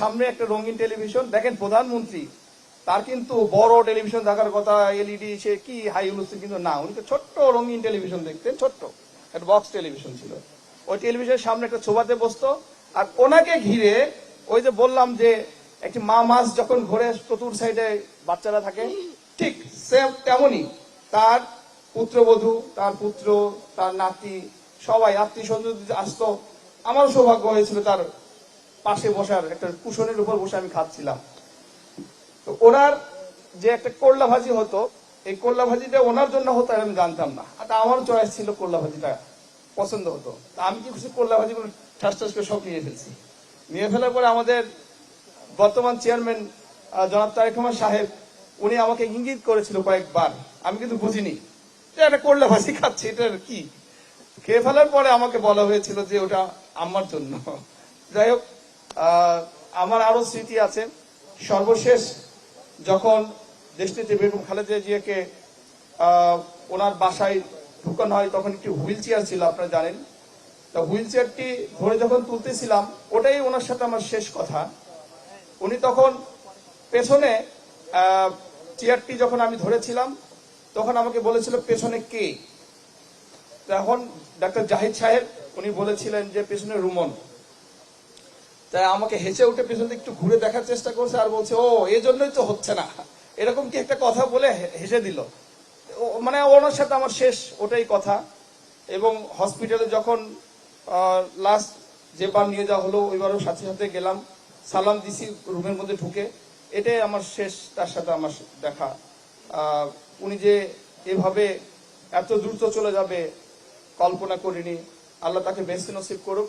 সামনে একটা রঙিন টেলিভিশন দেখেন, প্রধানমন্ত্রী তার কিন্তু বড় টেলিভিশন দেখার কথা, এলইডি সে কি হাই উলুসি, কিন্তু না, উনি তো ছোট্ট রঙিন টেলিভিশন দেখতেন, ছোট্ট একটা বক্স টেলিভিশন ছিল। ওই টেলিভিশনের সামনে একটা ছোবাতে বসতো, আর ওনাকে ঘিরে ওই যে বললাম যে একটি মা মাছ যখন ঘুরে চতুর সাইডে বাচ্চারা থাকে, ঠিক সেম তেমনই তার পুত্রবধূ, তার পুত্র, তার নাতি, সবাই আত্মীয় স্বজন আসতো। আমার সৌভাগ্য হয়েছিল তার পাশে বসার, একটা কুশনের উপর বসে আমি খাচ্ছিলাম। তো ওনার যে একটা করলা ভাজি হতো, এই করলা ভাজিটা ওনার জন্য হতো আমি জানতাম না, আর আমার চয়েস ছিল করলা ভাজিটা পছন্দ হতো। তা আমি কি খুশি, করলা ভাজিগুলো ঠাস ঠাস করে সব নিয়ে ফেলছি। নিয়ে ফেলার পরে আমাদের বর্তমান চেয়ারম্যান জনাব তারেক রহমান সাহেব, উনি আমাকে ইঙ্গিত করেছিল কয়েকবার, আমি কিন্তু বুঝিনি যে একটা করলা ভাজি খাচ্ছি, এটা কি। খেয়ে ফেলার পরে আমাকে বলা হয়েছিল যে ওটা আমার জন্য। যাই হোক, আমার আরো স্মৃতি আছে। সর্বশেষ যখন দেশনেত্রী বেগম খালেদা জিয়াকে ওনার বাসায় ঢুকানো হয়, তখন একটি হুইল চেয়ার ছিল, আপনারা জানেন। তা হুইল চেয়ারটি ধরে যখন তুলতেছিলাম, ওটাই ওনার সাথে আমার শেষ কথা। উনি তখন পেছনে চেয়ারটি যখন আমি ধরেছিলাম, তখন আমাকে বলেছিল পেছনে কে। তখন ডাক্তার জাহিদ সাহেব উনি বলেছিলেন যে পেছনে রুমন। তাই আমাকে হেসে উঠে পেছন দিকে একটু ঘুরে দেখার চেষ্টা করছে, আর বলছে ও এই জন্যই তো হচ্ছে না, এরকম কি একটা কথা বলে হেসে দিল। মানে ওনার সাথে আমার শেষ ওটাই কথা। এবং হসপিটালে যখন লাস্ট যেবার নিয়ে যাওয়া হলো, ওইবারও সাথে সাথে গেলাম, সালাম দিছি রুমের মধ্যে ঢুকে। এটাই আমার শেষ তার সাথে আমার দেখা। উনি যে এভাবে এত দ্রুত চলে যাবে কল্পনা করিনি। আল্লাহ তাকে বেহেশত নসিব করুক।